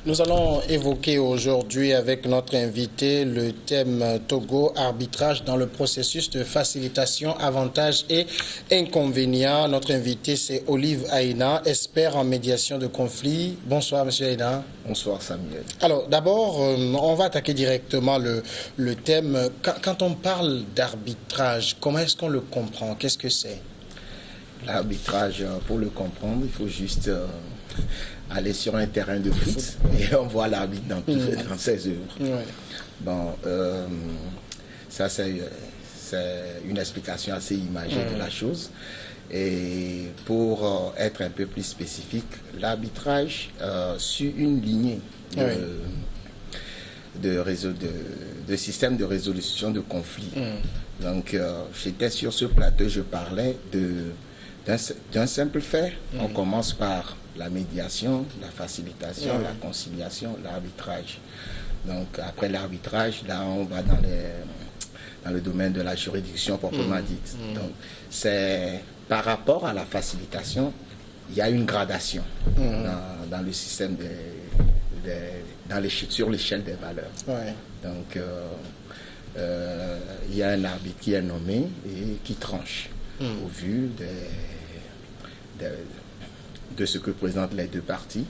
Nous allons évoquer aujourd'hui avec notre invité le thème Togo, arbitrage dans le processus de facilitation, avantages et inconvénients. Notre invité, c'est Olive Aina, expert en médiation de conflits. Bonsoir, monsieur Aina. Bonsoir, Samuel. Alors, d'abord, on va attaquer directement le thème. Quand on parle d'arbitrage, comment est-ce qu'on le comprend? Qu'est-ce que c'est? L'arbitrage, pour le comprendre, il faut juste aller sur un terrain de foot et on voit l'arbitre dans ses œuvres. Ouais. Bon, ça c'est une explication assez imagée de la chose. Et pour être un peu plus spécifique, l'arbitrage sur une lignée de système de résolution de conflits. Donc, j'étais sur ce plateau, je parlais d'un simple fait. On commence par la médiation, la facilitation, la conciliation, l'arbitrage. Donc, après l'arbitrage, là, on va dans le domaine de la juridiction proprement dite. Donc, c'est par rapport à la facilitation, il y a une gradation dans le système sur l'échelle des valeurs. Ouais. Donc, il y a un arbitre qui est nommé et qui tranche au vu de ce que présentent les deux parties.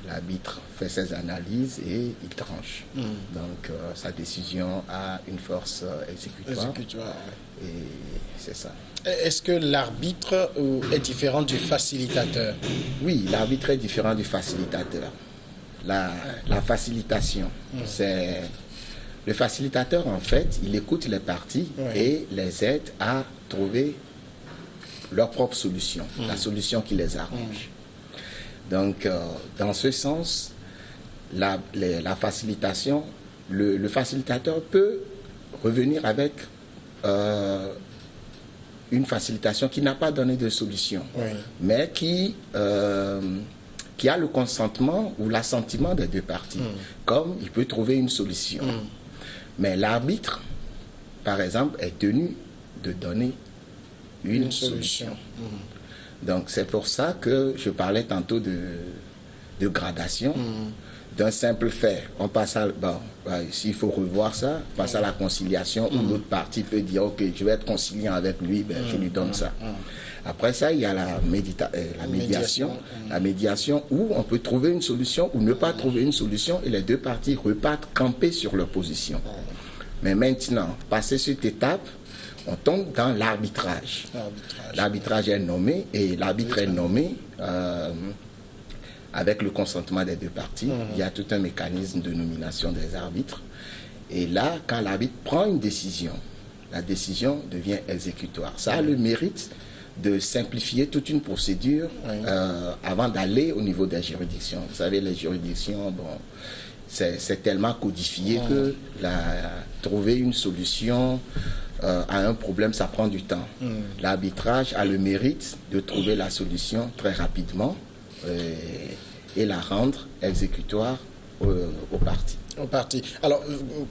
L'arbitre fait ses analyses et il tranche. Donc, sa décision a une force exécutoire. Et c'est ça. Est-ce que l'arbitre est différent du facilitateur? Oui, l'arbitre est différent du facilitateur. La facilitation, c'est... Le facilitateur, en fait, il écoute les parties et les aide à trouver leur propre solution, la solution qui les arrange. Donc, dans ce sens, la facilitation, le facilitateur peut revenir avec une facilitation qui n'a pas donné de solution, mais qui a le consentement ou l'assentiment des deux parties, comme il peut trouver une solution. Mais l'arbitre, par exemple, est tenu de donner une solution. Donc, c'est pour ça que je parlais tantôt de gradation. D'un simple fait, on passe à... Bon, s'il faut revoir ça, on passe à la conciliation, où l'autre partie peut dire, ok, je vais être conciliant avec lui, ben, je lui donne ça. Après ça, il y a la médiation. La médiation où on peut trouver une solution ou ne pas trouver une solution et les deux parties repartent camper sur leur position. Mais maintenant, passer cette étape, on tombe dans l'arbitrage. L'arbitrage est nommé et l'arbitre est nommé avec le consentement des deux parties. Il y a tout un mécanisme de nomination des arbitres. Et là, quand l'arbitre prend une décision, la décision devient exécutoire. Ça a le mérite de simplifier toute une procédure avant d'aller au niveau des juridictions. Vous savez, les juridictions, bon, c'est tellement codifié que trouver une solution à un problème, ça prend du temps. L'arbitrage a le mérite de trouver la solution très rapidement et la rendre exécutoire aux parties. Alors,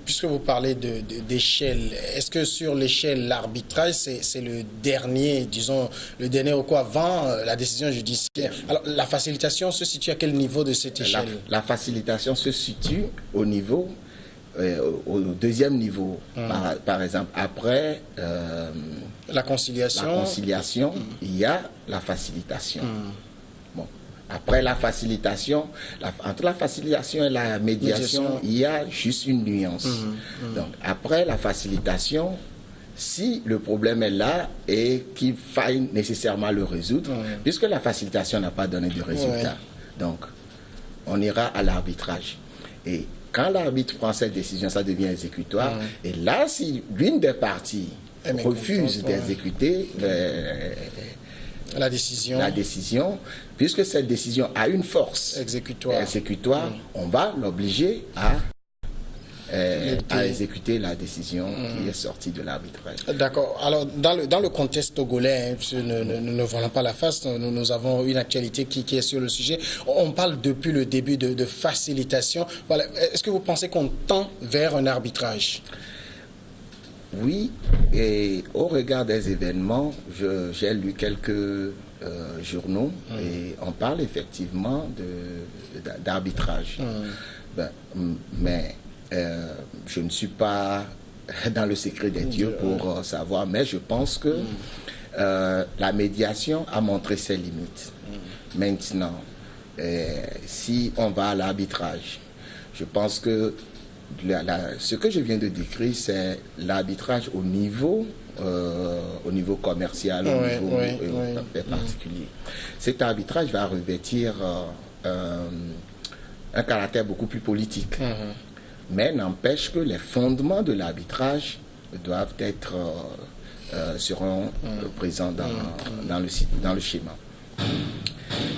puisque vous parlez d'échelle, est-ce que sur l'échelle, l'arbitrage, c'est le dernier, disons, le dernier recours avant la décision judiciaire? Alors, la facilitation se situe à quel niveau de cette échelle? La facilitation se situe au niveau, au deuxième niveau. Par exemple, après la conciliation, il y a la facilitation. Après la facilitation, entre la facilitation et la médiation, il y a juste une nuance. Donc, après la facilitation, si le problème est là et qu'il faille nécessairement le résoudre, puisque la facilitation n'a pas donné de résultat, donc on ira à l'arbitrage. Et quand l'arbitre prend cette décision, ça devient exécutoire. Et là, si l'une des parties refuse d'exécuter la décision, puisque cette décision a une force exécutoire, on va l'obliger à exécuter la décision qui est sortie de l'arbitrage. D'accord. Alors, dans le contexte togolais, ne voilons pas la face, nous avons une actualité qui est sur le sujet. On parle depuis le début de facilitation. Voilà. Est-ce que vous pensez qu'on tend vers un arbitrage? Oui, et au regard des événements, j'ai lu quelques journaux et on parle effectivement d'arbitrage. Ben, mais je ne suis pas dans le secret des dieux pour savoir, mais je pense que la médiation a montré ses limites. Maintenant, si on va à l'arbitrage, je pense que ce que je viens de décrire, c'est l'arbitrage au niveau commercial, au niveau particulier. Cet arbitrage va revêtir un caractère beaucoup plus politique. Mais n'empêche que les fondements de l'arbitrage doivent être seront présents dans le schéma.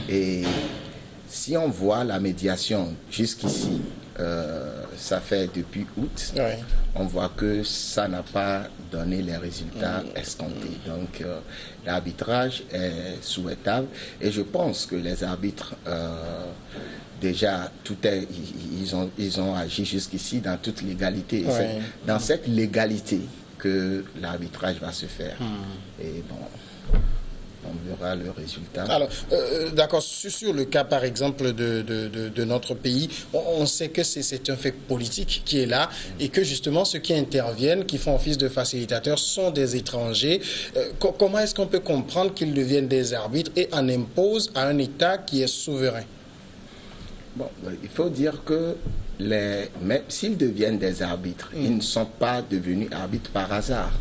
Et si on voit la médiation jusqu'ici, ça fait depuis août, on voit que ça n'a pas donné les résultats escomptés. Donc l'arbitrage est souhaitable et je pense que les arbitres déjà ils ont agi jusqu'ici dans toute légalité. C'est dans cette légalité que l'arbitrage va se faire. Et bon, on verra le résultat. Alors, d'accord, sur le cas par exemple de notre pays, on sait que c'est un fait politique qui est là et que justement ceux qui interviennent, qui font office de facilitateurs sont des étrangers. Comment est-ce qu'on peut comprendre qu'ils deviennent des arbitres et en imposent à un État qui est souverain? Bon, il faut dire que même s'ils deviennent des arbitres, ils ne sont pas devenus arbitres par hasard.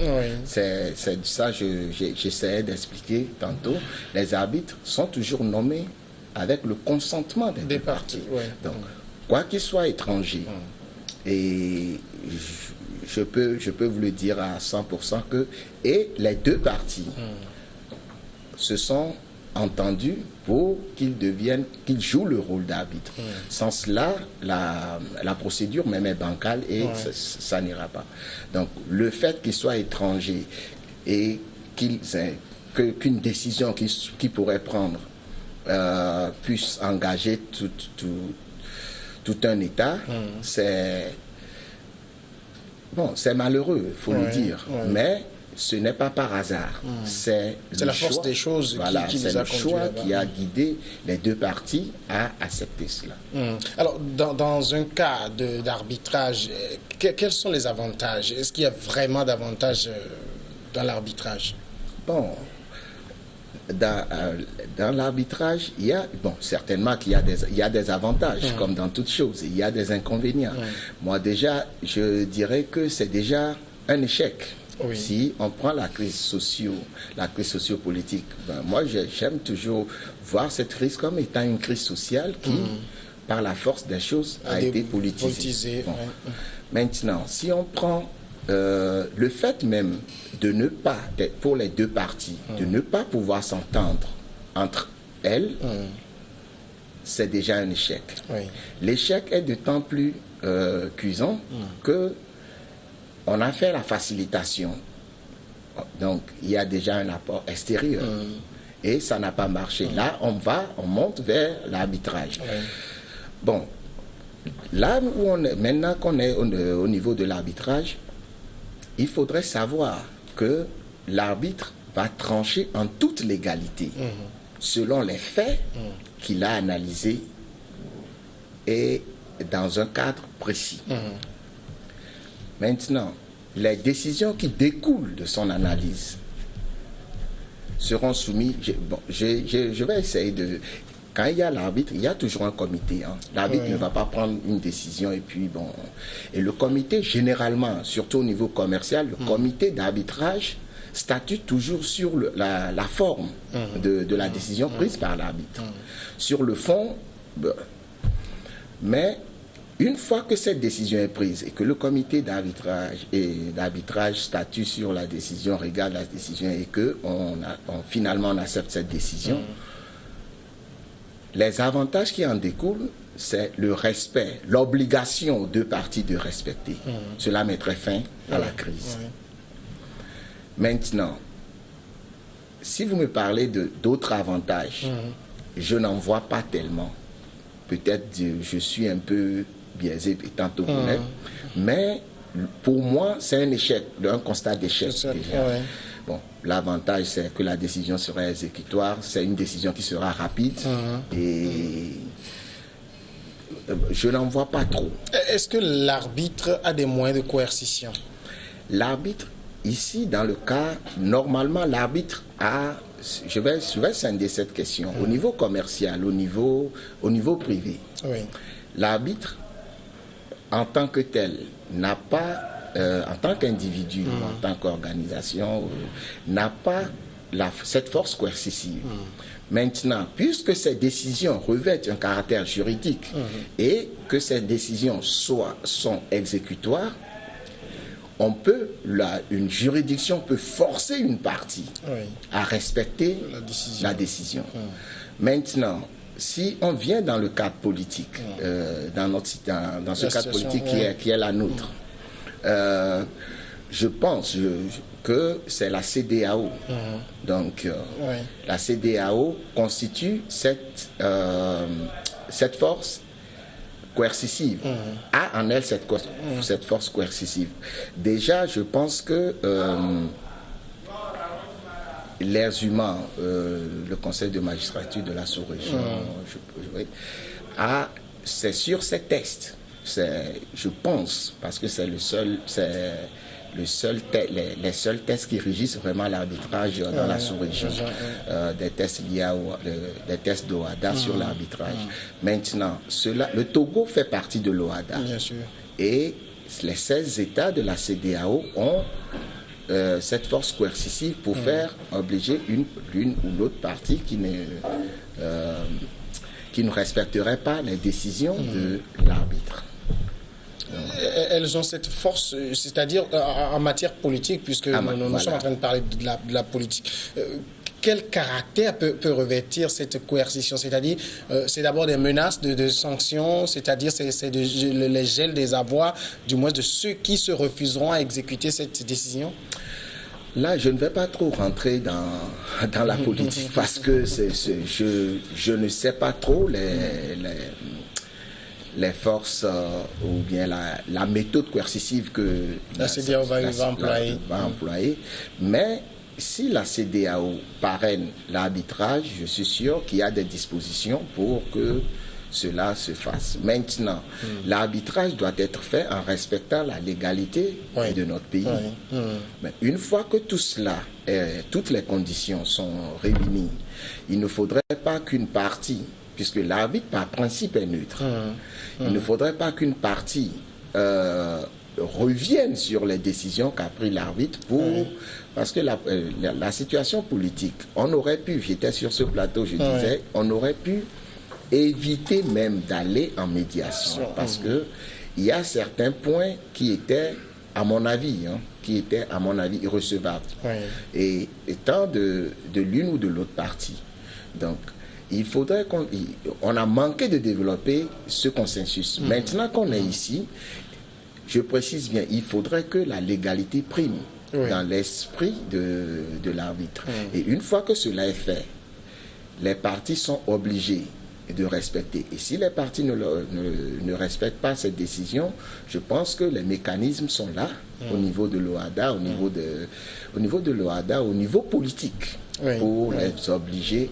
C'est ça que j'essayais d'expliquer tantôt. Les arbitres sont toujours nommés avec le consentement des deux parties. Donc, quoi qu'ils soient étrangers, et je peux vous le dire à 100% que les deux parties se sont entendus pour qu'ils jouent le rôle d'arbitre. Sans cela, la procédure même est bancale et ça n'ira pas. Donc, le fait qu'ils soient étrangers et qu'une décision qu'ils pourraient prendre puisse engager tout un État, c'est malheureux, il faut le dire. Mais ce n'est pas par hasard. C'est la force des choses qui nous a conduits. C'est le choix qui a guidé les deux parties à accepter cela. Alors, dans un cas d'arbitrage, quels sont les avantages? Est-ce qu'il y a vraiment d'avantages dans l'arbitrage? Bon, dans l'arbitrage, certainement qu'il y a des avantages, comme dans toute chose. Il y a des inconvénients. Moi, déjà, je dirais que c'est déjà un échec. Si on prend la crise sociopolitique, moi j'aime toujours voir cette crise comme étant une crise sociale qui, par la force des choses, a été politisée. Bon. Maintenant, si on prend le fait même de ne pas, pour les deux parties, de ne pas pouvoir s'entendre entre elles, c'est déjà un échec. L'échec est d'autant plus cuisant que on a fait la facilitation. Donc, il y a déjà un apport extérieur. Et ça n'a pas marché. Là, on monte vers l'arbitrage. Bon, là où on est, maintenant qu'on est au niveau de l'arbitrage, il faudrait savoir que l'arbitre va trancher en toute légalité, selon les faits qu'il a analysés et dans un cadre précis. Maintenant, les décisions qui découlent de son analyse seront soumises. Je vais essayer de. Quand il y a l'arbitre, il y a toujours un comité. L'arbitre ne va pas prendre une décision et puis bon. Et le comité, généralement, surtout au niveau commercial, le comité d'arbitrage statue toujours sur la forme de la décision prise par l'arbitre. Sur le fond, mais une fois que cette décision est prise et que le comité d'arbitrage statue sur la décision, regarde la décision et que finalement on accepte cette décision, les avantages qui en découlent, c'est le respect, l'obligation aux deux parties de respecter. Cela mettrait fin à la crise. Maintenant, si vous me parlez d'autres avantages, je n'en vois pas tellement. Peut-être je suis un peu biaisé étant honnête, mais pour moi, c'est un échec, un constat d'échec. Ouais. Bon, l'avantage, c'est que la décision sera exécutoire, c'est une décision qui sera rapide et je n'en vois pas trop. Est-ce que l'arbitre a des moyens de coercition? L'arbitre, ici, dans le cas, normalement, l'arbitre a... Je vais scinder cette question. Au niveau commercial, au niveau privé, l'arbitre, en tant que tel, n'a pas... en tant qu'individu, en tant qu'organisation, n'a pas cette force coercitive. Maintenant, puisque ces décisions revêtent un caractère juridique et que ces décisions sont exécutoires, une juridiction peut forcer une partie à respecter la décision. Maintenant, si on vient dans le cadre politique, dans ce cadre politique qui est la nôtre, je pense que c'est la CEDEAO. Donc, la CEDEAO constitue cette force coercitive, a en elle cette force coercitive. Déjà, je pense que les humains, le Conseil de magistrature de la sous-région, c'est sur ces textes. Je pense, parce que c'est les seuls tests qui régissent vraiment l'arbitrage dans la sous-région, des tests liés des tests d'OHADA sur l'arbitrage. Maintenant, le Togo fait partie de l'OHADA. Et les 16 États de la CEDEAO ont cette force coercitive pour faire obliger l'une ou l'autre partie qui ne respecterait pas les décisions de l'arbitre. Elles ont cette force, c'est-à-dire en matière politique, puisque nous sommes en train de parler de la politique. Quel caractère peut revêtir cette coercition? C'est-à-dire, c'est d'abord des menaces de sanctions, c'est-à-dire c'est les gels des avoirs, du moins de ceux qui se refuseront à exécuter cette décision? Là, je ne vais pas trop rentrer dans la politique parce que je ne sais pas trop les forces ou bien la méthode coercitive que la CEDEAO va employer. Mais si la CEDEAO parraine l'arbitrage, je suis sûr qu'il y a des dispositions pour que cela se fasse. Maintenant, l'arbitrage doit être fait en respectant la légalité de notre pays. Mais une fois que tout cela, toutes les conditions sont réunies, il ne faudrait pas qu'une partie, puisque l'arbitre par principe est neutre, il ne faudrait pas qu'une partie revienne sur les décisions qu'a pris l'arbitre parce que la situation politique, on aurait pu, j'étais sur ce plateau, je disais, on aurait pu éviter même d'aller en médiation parce que il y a certains points qui étaient, à mon avis, irrecevables. Et étant de l'une ou de l'autre partie. Donc, il faudrait on a manqué de développer ce consensus. Maintenant qu'on est ici, je précise bien, il faudrait que la légalité prime dans l'esprit de l'arbitre. Et une fois que cela est fait, les parties sont obligées de respecter. Et si les parties ne respectent pas cette décision, je pense que les mécanismes sont là, au niveau de l'OHADA, au niveau de l'OHADA, au niveau politique, pour les obliger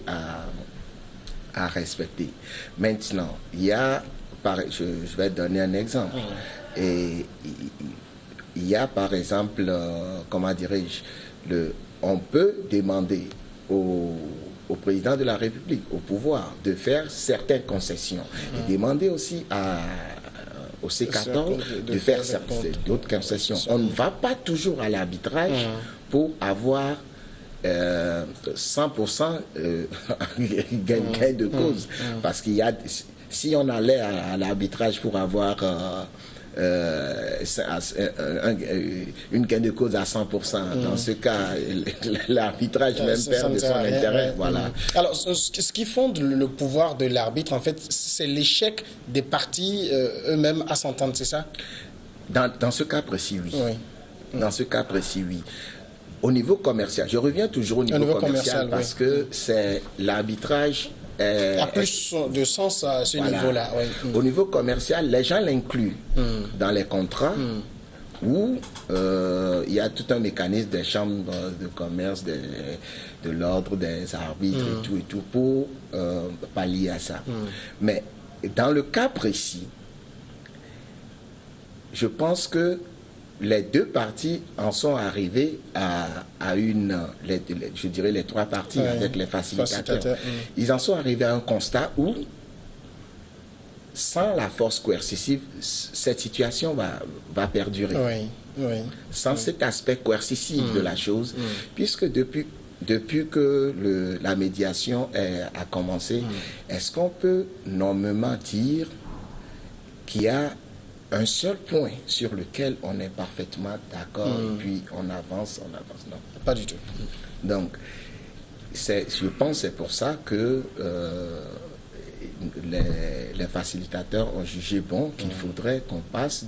à respecter. Maintenant, il y a, je vais donner un exemple. Et il y a par exemple, comment dirais-je, on peut demander au président de la République, au pouvoir, de faire certaines concessions et demander aussi au C14 de faire d'autres concessions. On ne va pas toujours à l'arbitrage pour avoir 100% gain de cause. Parce qu'il y a, si on allait à l'arbitrage pour avoir une gain de cause à 100%, dans ce cas, l'arbitrage même perd de son intérêt. Voilà. Alors, ce qui fonde le pouvoir de l'arbitre, en fait, c'est l'échec des parties eux-mêmes à s'entendre, c'est ça? Dans ce cas précis, oui. Dans ce cas précis, oui. Au niveau commercial, je reviens toujours au niveau commercial parce que c'est l'arbitrage a plus de sens à ce niveau-là. Au niveau commercial, les gens l'incluent dans les contrats où il y a tout un mécanisme des chambres de commerce, de l'ordre des arbitres et tout pour pallier à ça. Mais dans le cas précis, je pense que les deux parties en sont arrivées à une, je dirais les trois parties avec les facilitateurs. Ils en sont arrivés à un constat où, sans la force coercitive, cette situation va perdurer. Sans cet aspect coercitif de la chose, puisque depuis que la médiation a commencé, est-ce qu'on peut nommément dire qu'il y a un seul point sur lequel on est parfaitement d'accord et puis on avance, non. Pas du tout. Donc, je pense que c'est pour ça que les facilitateurs ont jugé bon qu'il faudrait qu'on passe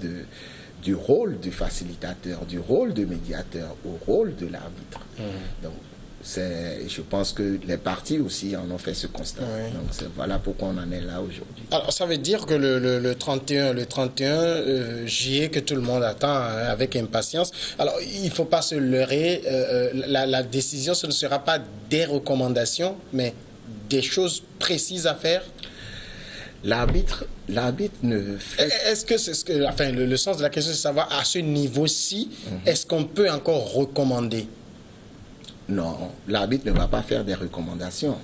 du rôle du facilitateur, du rôle de médiateur au rôle de l'arbitre. Donc, je pense que les partis aussi en ont fait ce constat. Donc voilà pourquoi on en est là aujourd'hui. Alors ça veut dire que le 31 juillet que tout le monde attend avec impatience. Alors il ne faut pas se leurrer, la décision ce ne sera pas des recommandations mais des choses précises à faire. L'arbitre ne fait... Est-ce que c'est le sens de la question, c'est de savoir à ce niveau-ci, est-ce qu'on peut encore recommander? Non, l'arbitre ne va pas faire des recommandations.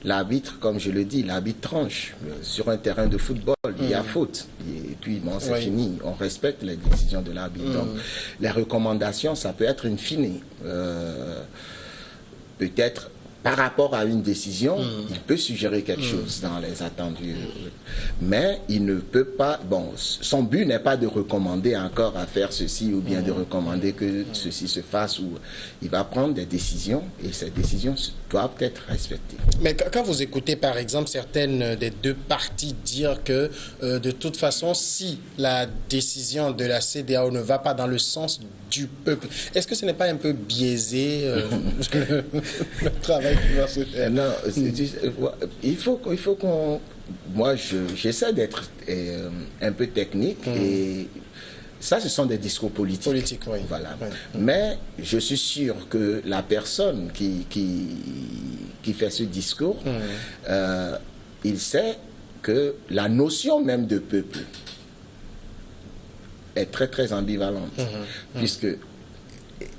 L'arbitre, comme je le dis, l'arbitre tranche. Sur un terrain de football, il y a faute. Et puis, bon, c'est fini. On respecte les décisions de l'arbitre. Donc, les recommandations, ça peut être une fine. Peut-être par rapport à une décision, il peut suggérer quelque chose dans les attendus. Mais il ne peut pas... Bon, son but n'est pas de recommander encore à faire ceci ou bien de recommander que ceci se fasse. Ou il va prendre des décisions et ces décisions doivent être respectées. Mais quand vous écoutez, par exemple, certaines des deux parties dire que, de toute façon, si la décision de la CEDEAO ne va pas dans le sens du peuple, est-ce que ce n'est pas un peu biaisé le travail qui va se faire? Non, il faut qu'on... Moi, j'essaie d'être un peu technique et ça, ce sont des discours politiques. Voilà. Mais je suis sûr que la personne qui fait ce discours, il sait que la notion même de peuple est très, très ambivalente. Puisque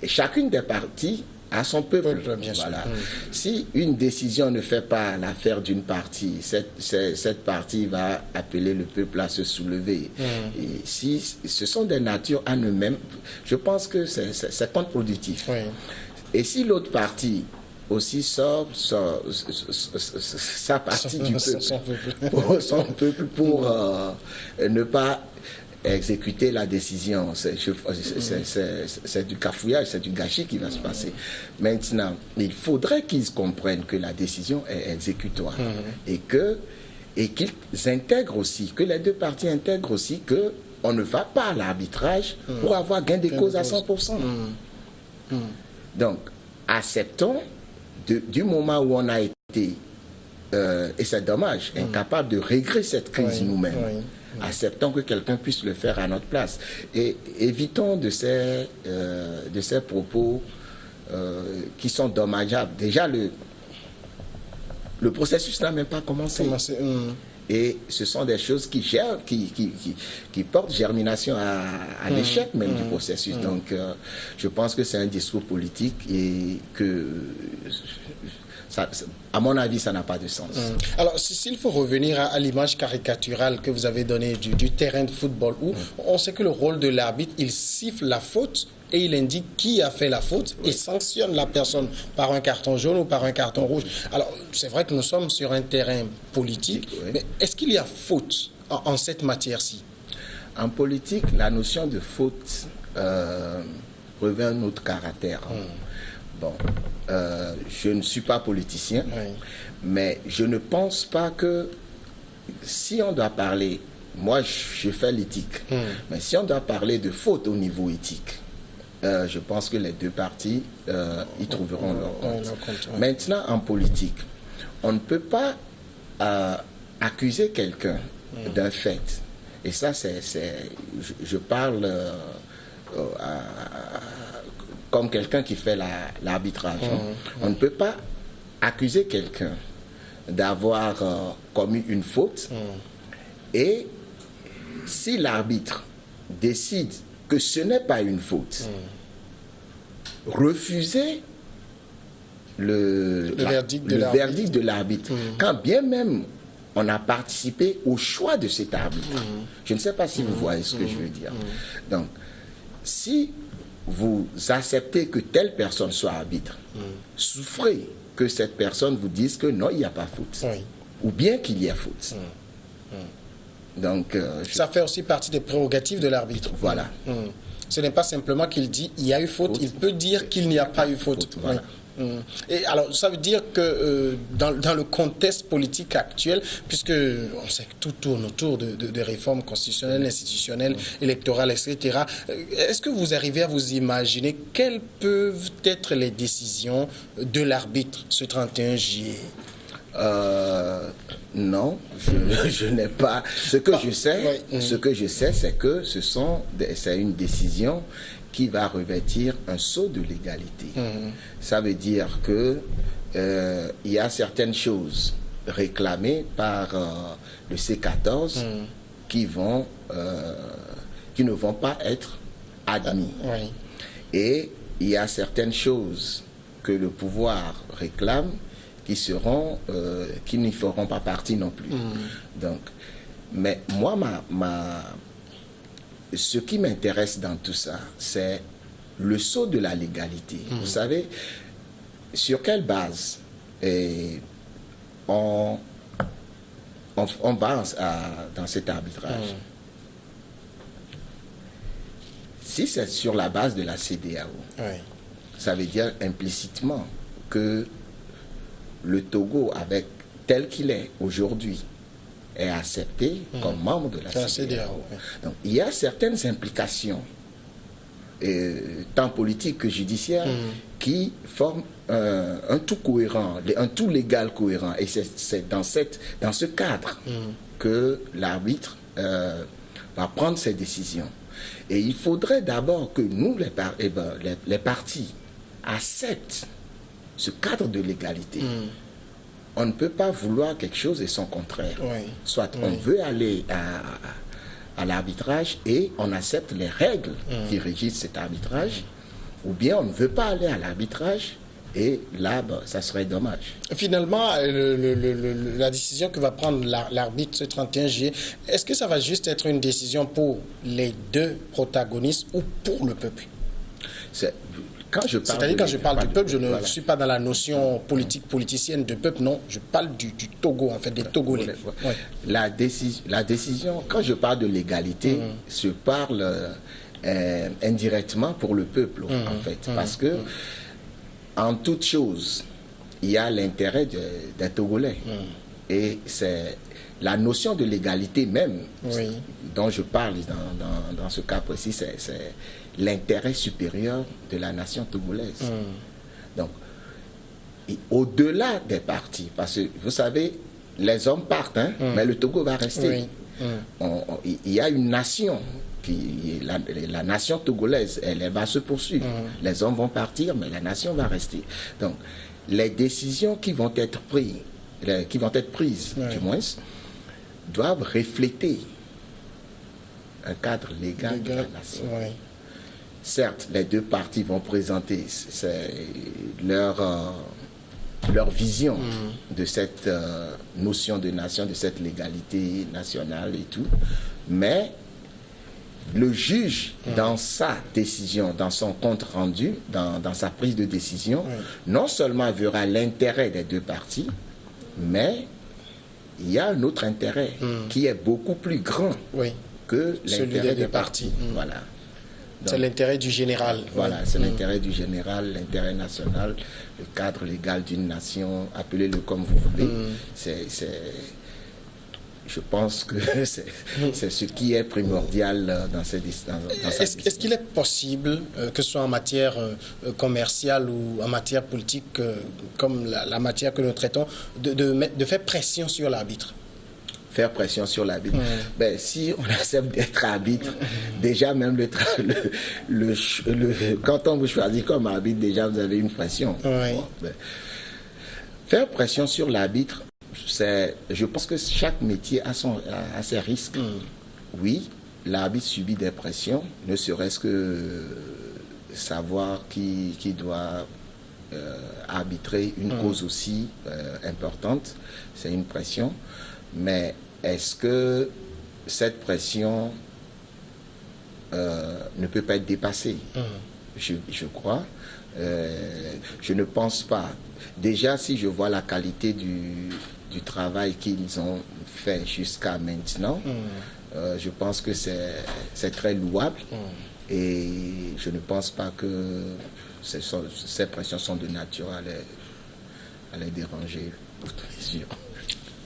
chacune des parties a son peuple. Voilà. Si une décision ne fait pas l'affaire d'une partie, cette partie va appeler le peuple à se soulever. Et si ce sont des natures à eux-mêmes, je pense que c'est contre-productif. Et si l'autre partie aussi sort sa partie du peuple, son peuple pour ne pas exécuter la décision, c'est du cafouillage, c'est du gâchis qui va se passer. Maintenant, il faudrait qu'ils comprennent que la décision est exécutoire et qu'ils intègrent aussi, que les deux parties intègrent aussi que on ne va pas à l'arbitrage pour avoir gain de cause à 100%. Donc, acceptons du moment où on a été, et c'est dommage, incapable de régler cette crise nous-mêmes. Acceptons que quelqu'un puisse le faire à notre place. Et évitons de ces propos qui sont dommageables. Déjà, le processus n'a même pas commencé. Et ce sont des choses qui portent germination à l'échec même du processus. Donc, je pense que c'est un discours politique et que... Ça, à mon avis, ça n'a pas de sens. Alors, s'il faut revenir à l'image caricaturale que vous avez donnée du terrain de football, où on sait que le rôle de l'arbitre, il siffle la faute et il indique qui a fait la faute et sanctionne la personne par un carton jaune ou par un carton rouge. Alors, c'est vrai que nous sommes sur un terrain politique, mais est-ce qu'il y a faute en cette matière-ci? En politique, la notion de faute revêt un autre caractère. Bon, je ne suis pas politicien, mais je ne pense pas que si on doit parler, moi je fais l'éthique, mais si on doit parler de faute au niveau éthique, je pense que les deux parties y trouveront leur compte. Maintenant, en politique, on ne peut pas accuser quelqu'un d'un fait, et ça je parle comme quelqu'un qui fait l'arbitrage. On ne peut pas accuser quelqu'un d'avoir commis une faute et si l'arbitre décide que ce n'est pas une faute, refuser le verdict de l'arbitre. Quand bien même on a participé au choix de cet arbitre. Je ne sais pas si vous voyez ce que je veux dire. Donc, si vous acceptez que telle personne soit arbitre, souffrez que cette personne vous dise que non, il n'y a pas faute. Ou bien qu'il y ait faute. Donc, ça fait aussi partie des prérogatives de l'arbitre. Voilà. Ce n'est pas simplement qu'il dit il y a eu faute, il peut dire qu'il n'y a pas eu faute. Voilà. Et alors, ça veut dire que dans le contexte politique actuel, puisque on sait que tout tourne autour de réformes constitutionnelles, institutionnelles, électorales, etc., est-ce que vous arrivez à vous imaginer quelles peuvent être les décisions de l'arbitre ce 31 juillet? Non, je n'ai pas. Ce que je sais, c'est que c'est une décision qui va revêtir un sceau de légalité. Ça veut dire que il y a certaines choses réclamées par le C14 qui ne vont pas être admis. Et il y a certaines choses que le pouvoir réclame qui n'y feront pas partie non plus. Donc, mais moi, ce qui m'intéresse dans tout ça, c'est le sceau de la légalité. Vous savez, sur quelle base on va dans cet arbitrage? Si c'est sur la base de la CEDEAO, ça veut dire implicitement que le Togo, tel qu'il est aujourd'hui, est accepté comme membre de la CEDEAO. Donc, il y a certaines implications, tant politiques que judiciaires, qui forment un tout cohérent, un tout légal cohérent. Et c'est dans ce cadre que l'arbitre va prendre ses décisions. Et il faudrait d'abord que nous, les partis, acceptent ce cadre de légalité. On ne peut pas vouloir quelque chose et son contraire. Soit on veut aller à l'arbitrage et on accepte les règles qui régissent cet arbitrage, ou bien on ne veut pas aller à l'arbitrage et là, ça serait dommage. Finalement, la décision que va prendre l'arbitre ce 31 juillet, est-ce que ça va juste être une décision pour les deux protagonistes ou pour le peuple? C'est-à-dire, quand je parle du peuple, je ne suis pas dans la notion politicienne de peuple, non. Je parle du Togo, en fait, des Togolais. La décision, quand je parle de légalité, je parle indirectement pour le peuple, en fait. Parce que, en toute chose, il y a l'intérêt des Togolais. Et c'est la notion de légalité même dont je parle dans ce cas précis, c'est l'intérêt supérieur de la nation togolaise. Donc, au-delà des partis, parce que vous savez, les hommes partent, mais le Togo va rester. Il y a une nation, la nation togolaise, elle va se poursuivre. Les hommes vont partir, mais la nation va rester. Donc, les décisions qui vont être prises, du moins, doivent refléter un cadre légal de la nation. Certes, les deux parties vont présenter leur vision de cette notion de nation, de cette légalité nationale et tout, mais le juge, dans sa décision, dans son compte rendu, dans sa prise de décision, non seulement verra l'intérêt des deux parties, mais il y a un autre intérêt qui est beaucoup plus grand que l'intérêt des partis. Voilà. C'est l'intérêt du général. Voilà, c'est l'intérêt du général, l'intérêt national, le cadre légal d'une nation, appelez-le comme vous voulez. Je pense que c'est ce qui est primordial dans cette distance. Est-ce qu'il est possible, que ce soit en matière commerciale ou en matière politique, comme la matière que nous traitons, de faire pression sur l'arbitre? faire pression sur l'arbitre. Ben, si on accepte d'être arbitre, déjà même quand on vous choisit comme arbitre, déjà vous avez une pression. Oui. Bon, ben, faire pression sur l'arbitre, je pense que chaque métier a ses risques. Oui, l'arbitre subit des pressions, ne serait-ce que savoir qui doit arbitrer une cause aussi importante, c'est une pression. Mais est-ce que cette pression ne peut pas être dépassée? Je crois. Je ne pense pas. Déjà, si je vois la qualité du travail qu'ils ont fait jusqu'à maintenant, je pense que c'est très louable. Et je ne pense pas que ces pressions sont de nature à les déranger.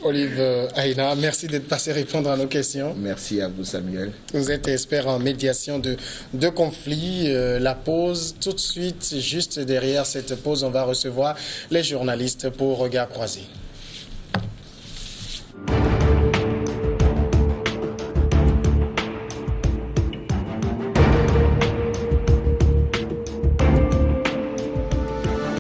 Olive Aina, merci d'être passé répondre à nos questions. Merci à vous, Samuel. Vous êtes expert en médiation de conflits. La pause, tout de suite, juste derrière cette pause, on va recevoir les journalistes pour Regard Croisé.